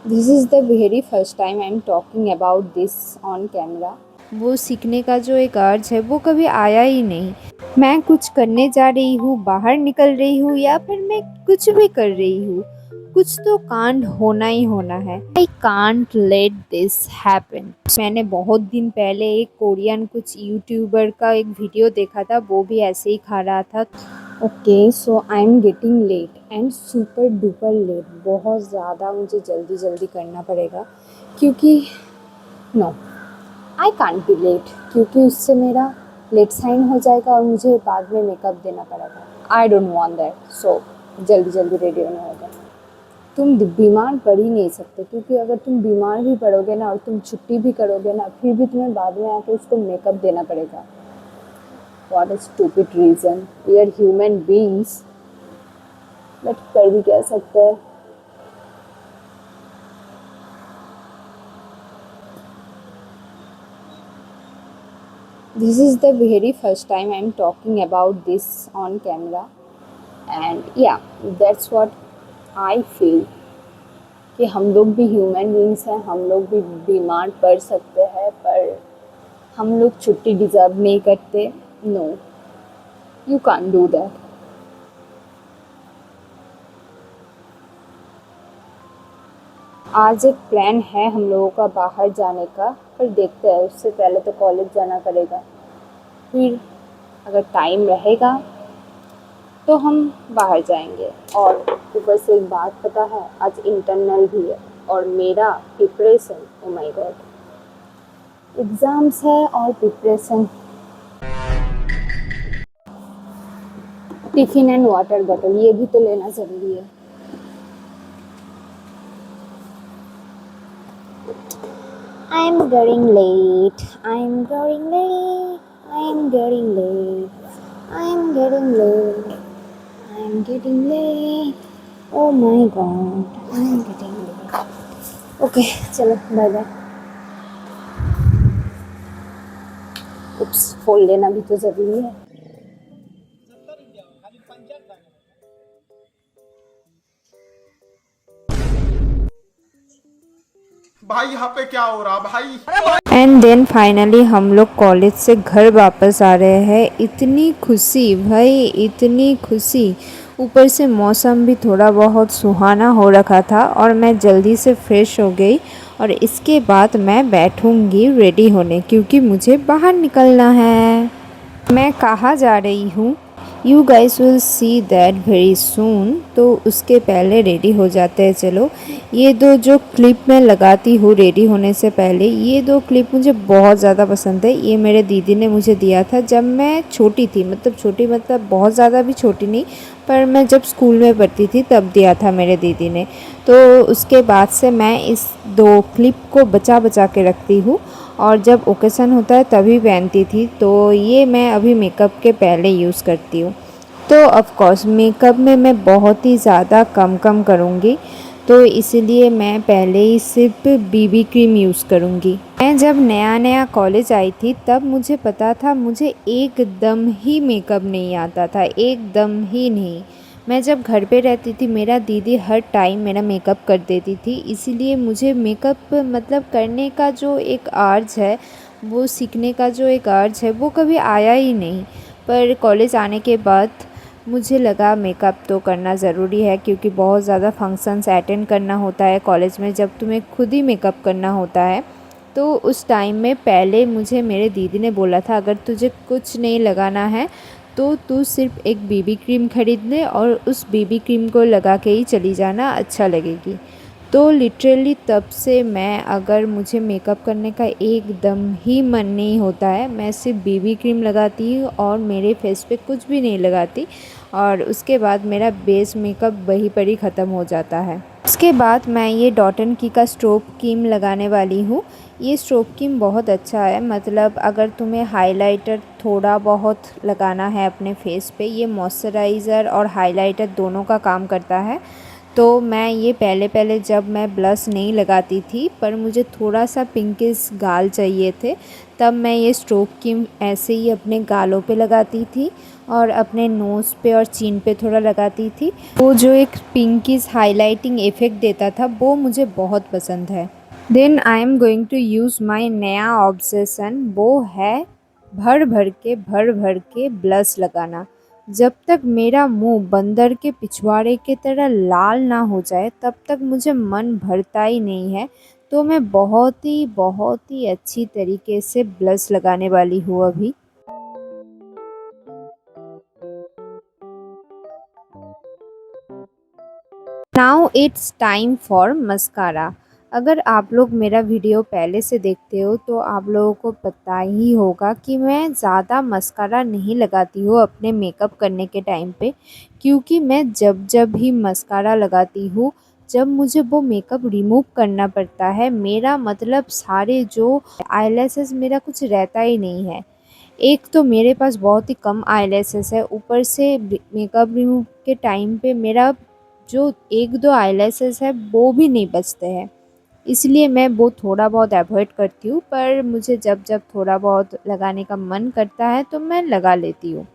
This is the very first time I am talking about this on camera. वो सीखने का जो एक अर्ज है वो कभी आया ही नहीं। मैं कुछ करने जा रही हूँ, बाहर निकल रही हूँ या फिर मैं कुछ भी कर रही हूँ, कुछ तो कांड होना ही होना है। आई कांट लेट दिस हैपन। मैंने बहुत दिन पहले एक कोरियन कुछ यूट्यूबर का एक वीडियो देखा था, वो भी ऐसे ही खा रहा था। Okay, so I am getting late and super duper late. बहुत ज़्यादा मुझे जल्दी जल्दी करना पड़ेगा क्योंकि no, I can't be late, क्योंकि उससे मेरा लेट साइन हो जाएगा और मुझे बाद में मेकअप देना पड़ेगा। I don't want that. So जल्दी जल्दी रेडी होना होगा। तुम बीमार पड़ ही नहीं सकते, क्योंकि अगर तुम बीमार भी पड़ोगे ना और तुम छुट्टी भी करोगे ना, फिर भी तुम्हें बाद में आके उसको मेकअप देना पड़ेगा। What a stupid reason. We are human beings. But कर भी क्या सकते हैं। This is the very first time I'm talking about this on camera, and yeah, that's what I feel कि हम लोग भी ह्यूमन बींग्स हैं, हम लोग भी बीमार पड़ सकते हैं, पर हम लोग छुट्टी डिज़र्व नहीं करते। No, you can't do that. आज एक प्लान है हम लोगों का बाहर जाने का, पर देखते हैं, उससे पहले तो कॉलेज जाना पड़ेगा। फिर अगर टाइम रहेगा तो हम बाहर जाएंगे। और ऊपर से एक बात पता है, आज इंटरनल भी है और मेरा preparation, oh my God, exams है और preparation. Tiffin and water bottle ये भी तो लेना ज़रूरी है। I am getting late, I am getting late, I am getting late, I am getting late, I am getting late, oh my God, I am getting late. Okay, चलो bye bye. Oops, phone लेना भी तो ज़रूरी है। भाई यहाँ पे क्या हो रहा भाई। एंड देन फाइनली हम लोग कॉलेज से घर वापस आ रहे हैं। इतनी खुशी भाई, इतनी खुशी। ऊपर से मौसम भी थोड़ा बहुत सुहाना हो रखा था और मैं जल्दी से फ्रेश हो गई और इसके बाद मैं बैठूंगी रेडी होने, क्योंकि मुझे बाहर निकलना है। मैं कहाँ जा रही हूँ, you guys will see that very soon. तो उसके पहले रेडी हो जाते हैं। चलो, ये दो जो क्लिप मैं लगाती हूँ रेडी होने से पहले, ये दो क्लिप मुझे बहुत ज़्यादा पसंद है। ये मेरे दीदी ने मुझे दिया था जब मैं छोटी थी, मतलब छोटी मतलब बहुत ज़्यादा भी छोटी नहीं, पर मैं जब स्कूल में पढ़ती थी तब दिया था मेरे दीदी ने। तो उसके बाद से मैं इस दो क्लिप को बचा बचा के रखती हूँ और जब ओकेज़न होता है तभी पहनती थी। तो ये मैं अभी मेकअप के पहले यूज़ करती हूँ। तो ऑफ़ कोर्स मेकअप में मैं बहुत ही ज़्यादा कम करूँगी, तो इसीलिए मैं पहले ही सिर्फ बीबी क्रीम यूज़ करूँगी। मैं जब नया नया कॉलेज आई थी तब मुझे पता था, मुझे एकदम ही मेकअप नहीं आता था, एकदम ही नहीं। मैं जब घर पे रहती थी मेरा दीदी हर टाइम मेरा मेकअप कर देती थी, इसीलिए मुझे मेकअप मतलब करने का जो एक आर्ज है, वो सीखने का जो एक आर्ज है, वो कभी आया ही नहीं। पर कॉलेज आने के बाद मुझे लगा मेकअप तो करना ज़रूरी है, क्योंकि बहुत ज़्यादा फंक्शंस अटेंड करना होता है कॉलेज में, जब तुम्हें खुद ही मेकअप करना होता है। तो उस टाइम में पहले मुझे मेरे दीदी ने बोला था, अगर तुझे कुछ नहीं लगाना है तो तू सिर्फ एक बीबी क्रीम खरीद ले और उस बीबी क्रीम को लगा के ही चली जाना, अच्छा लगेगी। तो लिटरली तब से मैं, अगर मुझे मेकअप करने का एकदम ही मन नहीं होता है, मैं सिर्फ बीबी क्रीम लगाती हूँ और मेरे फेस पे कुछ भी नहीं लगाती, और उसके बाद मेरा बेस मेकअप वहीं पर ही ख़त्म हो जाता है। उसके बाद मैं ये डॉट एंड की का स्ट्रोब क्रीम लगाने वाली हूँ। ये स्ट्रोब क्रीम बहुत अच्छा है, मतलब अगर तुम्हें हाइलाइटर थोड़ा बहुत लगाना है अपने फेस पे, ये मॉइस्चराइज़र और हाइलाइटर दोनों का काम करता है। तो मैं ये पहले पहले जब मैं ब्लश नहीं लगाती थी, पर मुझे थोड़ा सा पिंकिश गाल चाहिए थे, तब मैं ये स्ट्रोब क्रीम ऐसे ही अपने गालों पे लगाती थी और अपने नोज़ पे और चिन पे थोड़ा लगाती थी। वो जो एक पिंकिश हाइलाइटिंग इफ़ेक्ट देता था वो मुझे बहुत पसंद है। Then I am going to use my नया ऑब्सेशन, वो है भर भर के ब्लश लगाना। जब तक मेरा मुंह बंदर के पिछवाड़े की तरह लाल ना हो जाए तब तक मुझे मन भरता ही नहीं है। तो मैं बहुत ही अच्छी तरीके से ब्लश लगाने वाली हूँ अभी। Now it's time for mascara. अगर आप लोग मेरा वीडियो पहले से देखते हो तो आप लोगों को पता ही होगा कि मैं ज़्यादा मस्कारा नहीं लगाती हूँ अपने मेकअप करने के टाइम पे, क्योंकि मैं जब भी मस्कारा लगाती हूँ, जब मुझे वो मेकअप रिमूव करना पड़ता है, मेरा मतलब सारे जो आईलैशेस मेरा कुछ रहता ही नहीं है। एक तो मेरे पास बहुत ही कम आईलैशेस है, ऊपर से मेकअप रिमूव के टाइम पे मेरा जो 1-2 आईलैशेस है वो भी नहीं बचते हैं। इसलिए मैं वो थोड़ा बहुत अवॉइड करती हूँ, पर मुझे जब थोड़ा बहुत लगाने का मन करता है तो मैं लगा लेती हूँ।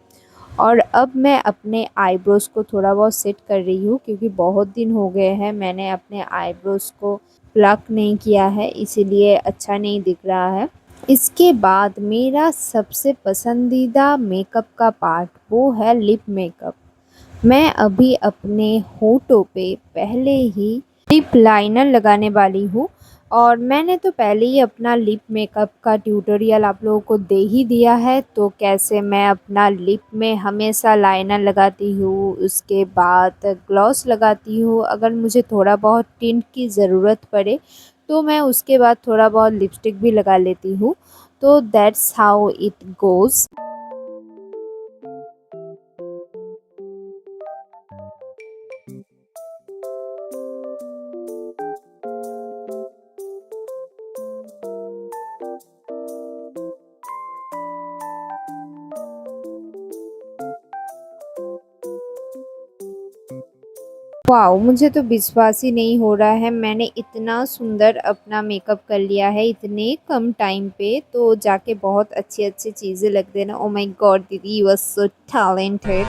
और अब मैं अपने आईब्रोज़ को थोड़ा बहुत सेट कर रही हूँ, क्योंकि बहुत दिन हो गए हैं मैंने अपने आईब्रोज़ को प्लक नहीं किया है, इसीलिए अच्छा नहीं दिख रहा है। इसके बाद मेरा सबसे पसंदीदा मेकअप का पार्ट वो है लिप मेकअप। मैं अभी अपने होठों पे पहले ही लिप लाइनर लगाने वाली हूँ, और मैंने तो पहले ही अपना लिप मेकअप का ट्यूटोरियल आप लोगों को दे ही दिया है, तो कैसे मैं अपना लिप में हमेशा लाइनर लगाती हूँ, उसके बाद ग्लॉस लगाती हूँ, अगर मुझे थोड़ा बहुत टिंट की ज़रूरत पड़े तो मैं उसके बाद थोड़ा बहुत लिपस्टिक भी लगा लेती हूँ। तो that's how it goes. Wow! मुझे तो विश्वास ही नहीं हो रहा है, मैंने इतना सुंदर अपना मेकअप कर लिया है इतने कम टाइम पे, तो जाके बहुत अच्छी-अच्छी चीज़ें लग देना। ओह माय गॉड दीदी, you are so talented.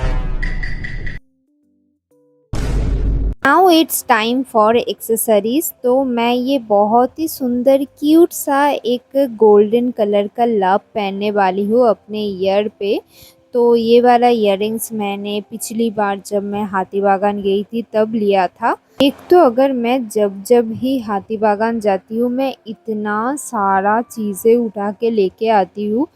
Now it's time for accessories. तो मैं ये बहुत ही सुंदर क्यूट सा एक गोल्डन कलर का लव पहनने वाली हूँ अपने ईयर पे। तो ये वाला इयररिंग्स मैंने पिछली बार जब मैं हाथी बागान गई थी तब लिया था। एक तो अगर मैं जब ही हाथी बागान जाती हूँ मैं इतना सारा चीज़ें उठा के लेके आती हूँ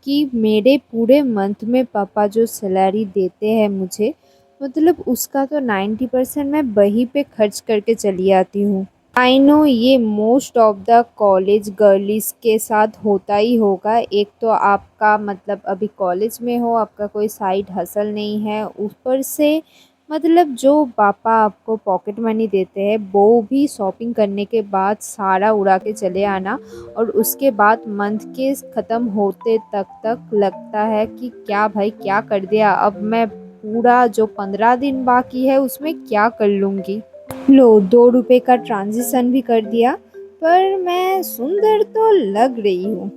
कि मेरे पूरे मंथ में पापा जो सैलरी देते हैं मुझे, मतलब उसका तो 90% मैं वहीं पे खर्च करके चली आती हूँ। आई नो ये most of the college girlish के साथ होता ही होगा। एक तो आपका मतलब अभी कॉलेज में हो, आपका कोई साइड हसल नहीं है, ऊपर से मतलब जो पापा आपको पॉकेट मनी देते हैं वो भी शॉपिंग करने के बाद सारा उड़ा के चले आना, और उसके बाद मंथ के ख़त्म होते तक लगता है कि क्या भाई क्या कर दिया, अब मैं पूरा जो 15 दिन बाकी है उसमें क्या कर लूँगी। लो 2 रुपए का ट्रांज़िशन भी कर दिया, पर मैं सुंदर तो लग रही हूँ।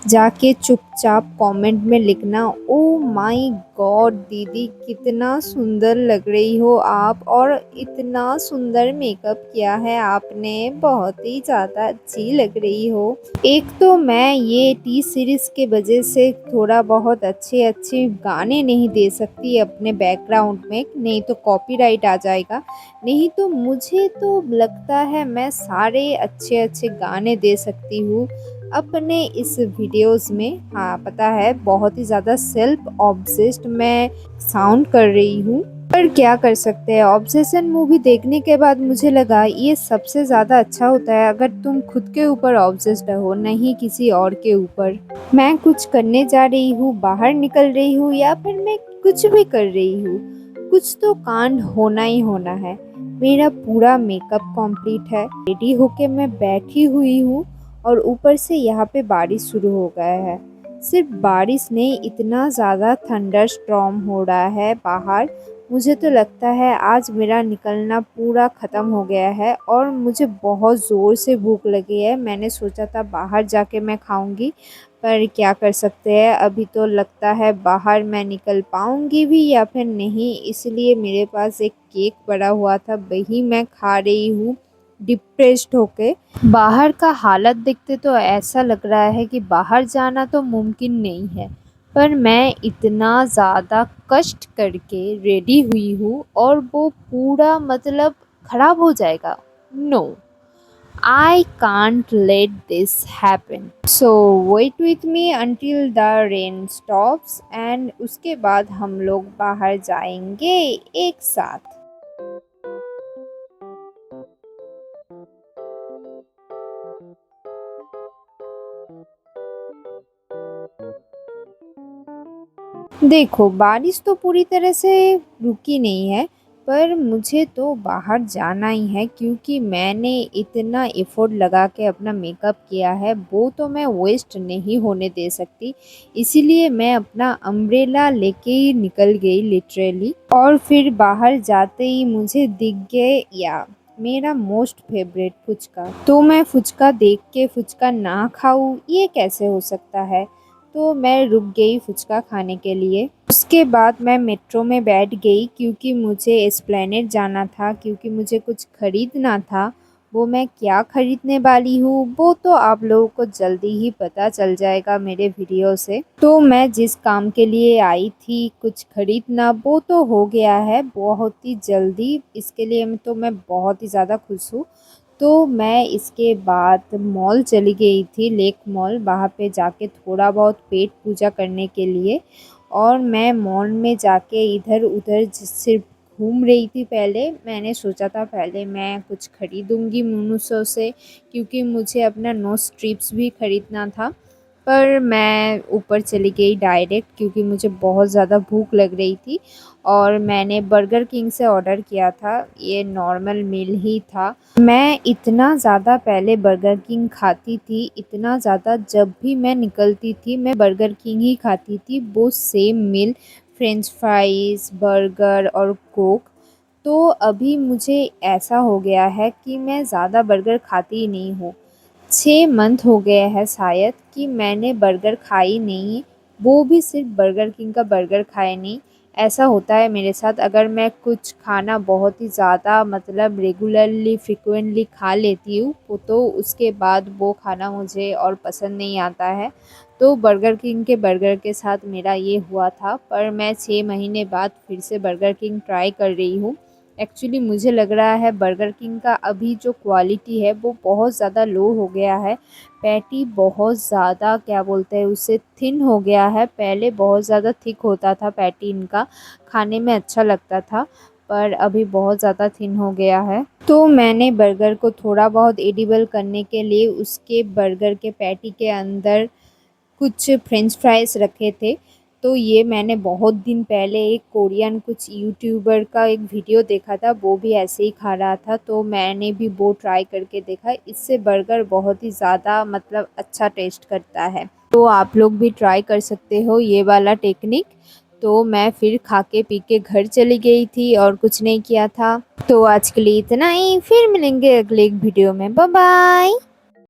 जाके चुपचाप कमेंट में लिखना, ओह माय गॉड दीदी कितना सुंदर लग रही हो आप, और इतना सुंदर मेकअप किया है आपने, बहुत ही ज़्यादा अच्छी लग रही हो। एक तो मैं ये टी सीरीज़ के वजह से थोड़ा बहुत अच्छे गाने नहीं दे सकती अपने बैकग्राउंड में, नहीं तो कॉपीराइट आ जाएगा। नहीं तो मुझे तो लगता है मैं सारे अच्छे गाने दे सकती हूँ अपने इस वीडियोस में। हाँ पता है बहुत ही ज़्यादा सेल्फ ऑब्सेस्ड मैं साउंड कर रही हूँ, पर क्या कर सकते हैं। ऑब्सेशन मूवी देखने के बाद मुझे लगा ये सबसे ज़्यादा अच्छा होता है अगर तुम खुद के ऊपर ऑब्सेस्ड हो, नहीं किसी और के ऊपर। मैं कुछ करने जा रही हूँ, बाहर निकल रही हूँ, या फिर मैं कुछ भी कर रही हूँ, कुछ तो कांड होना ही होना है। मेरा पूरा मेकअप कंप्लीट है, रेडी होके मैं बैठी हुई हूँ, और ऊपर से यहाँ पे बारिश शुरू हो गया है। सिर्फ बारिश नहीं, इतना ज़्यादा थंडर स्टॉर्म हो रहा है बाहर, मुझे तो लगता है आज मेरा निकलना पूरा ख़त्म हो गया है और मुझे बहुत ज़ोर से भूख लगी है। मैंने सोचा था बाहर जाके मैं खाऊंगी, पर क्या कर सकते हैं, अभी तो लगता है बाहर मैं निकल पाऊंगी भी या फिर नहीं। इसलिए मेरे पास एक केक पड़ा हुआ था, वही मैं खा रही हूँ डिप्रेस्ड होके। बाहर का हालत देखते तो ऐसा लग रहा है कि बाहर जाना तो मुमकिन नहीं है, पर मैं इतना ज़्यादा कष्ट करके रेडी हुई हूँ और वो पूरा मतलब ख़राब हो जाएगा। No, I can't let this happen. So wait with me until the rain stops and उसके बाद हम लोग बाहर जाएंगे एक साथ। देखो, बारिश तो पूरी तरह से रुकी नहीं है, पर मुझे तो बाहर जाना ही है क्योंकि मैंने इतना एफ़र्ट लगा के अपना मेकअप किया है, वो तो मैं वेस्ट नहीं होने दे सकती। इसीलिए मैं अपना अम्ब्रेला लेके ही निकल गई लिटरली। और फिर बाहर जाते ही मुझे दिख गए या मेरा मोस्ट फेवरेट फुचका। तो मैं फुचका देख के फुचका ना खाऊं, ये कैसे हो सकता है। तो मैं रुक गई फुचका खाने के लिए। उसके बाद मैं मेट्रो में बैठ गई क्योंकि मुझे एस्प्लेनेड जाना था, क्योंकि मुझे कुछ ख़रीदना था। वो मैं क्या ख़रीदने वाली हूँ वो तो आप लोगों को जल्दी ही पता चल जाएगा मेरे वीडियो से। तो मैं जिस काम के लिए आई थी कुछ ख़रीदना, वो तो हो गया है बहुत ही जल्दी। इसके लिए तो मैं बहुत ही ज़्यादा खुश हूँ। तो मैं इसके बाद मॉल चली गई थी, लेक मॉल, वहाँ पे जाके थोड़ा बहुत पेट पूजा करने के लिए। और मैं मॉल में जाके इधर-उधर सिर्फ घूम रही थी। पहले मैंने सोचा था पहले मैं कुछ ख़रीदूँगी मीशो से, क्योंकि मुझे अपना नोज़ स्ट्रिप्स भी ख़रीदना था। पर मैं ऊपर चली गई डायरेक्ट क्योंकि मुझे बहुत ज़्यादा भूख लग रही थी और मैंने बर्गर किंग से ऑर्डर किया था। ये नॉर्मल मील ही था। मैं इतना ज़्यादा पहले बर्गर किंग खाती थी, इतना ज़्यादा, जब भी मैं निकलती थी मैं बर्गर किंग ही खाती थी, वो सेम मील, फ्रेंच फ्राइज़, बर्गर और कोक। तो अभी मुझे ऐसा हो गया है कि मैं ज़्यादा बर्गर खाती ही नहीं हूँ। 6 मंथ हो गए हैं शायद कि मैंने बर्गर खाई नहीं, वो भी सिर्फ बर्गर किंग का बर्गर खाए नहीं। ऐसा होता है मेरे साथ, अगर मैं कुछ खाना बहुत ही ज़्यादा मतलब रेगुलरली फ्रिक्वेंटली खा लेती हूँ तो उसके बाद वो खाना मुझे और पसंद नहीं आता है। तो बर्गर किंग के बर्गर के साथ मेरा ये हुआ था, पर मैं 6 महीने बाद फिर से बर्गर किंग ट्राई कर रही हूँ। एक्चुअली मुझे लग रहा है बर्गर किंग का अभी जो क्वालिटी है वो बहुत ज़्यादा लो हो गया है। पैटी बहुत ज़्यादा क्या बोलते हैं उसे थिन हो गया है। पहले बहुत ज़्यादा थिक होता था पैटी इनका, खाने में अच्छा लगता था, पर अभी बहुत ज़्यादा थिन हो गया है। तो मैंने बर्गर को थोड़ा बहुत एडिबल करने के लिए उसके बर्गर के पैटी के अंदर कुछ फ्रेंच फ्राइज़ रखे थे। तो ये मैंने बहुत दिन पहले एक कोरियन कुछ यूट्यूबर का एक वीडियो देखा था, वो भी ऐसे ही खा रहा था, तो मैंने भी वो ट्राई करके देखा। इससे बर्गर बहुत ही ज़्यादा मतलब अच्छा टेस्ट करता है। तो आप लोग भी ट्राई कर सकते हो ये वाला टेक्निक। तो मैं फिर खा के पी के घर चली गई थी और कुछ नहीं किया था। तो आज के लिए इतना ही, फिर मिलेंगे अगले एक वीडियो में। Bye bye.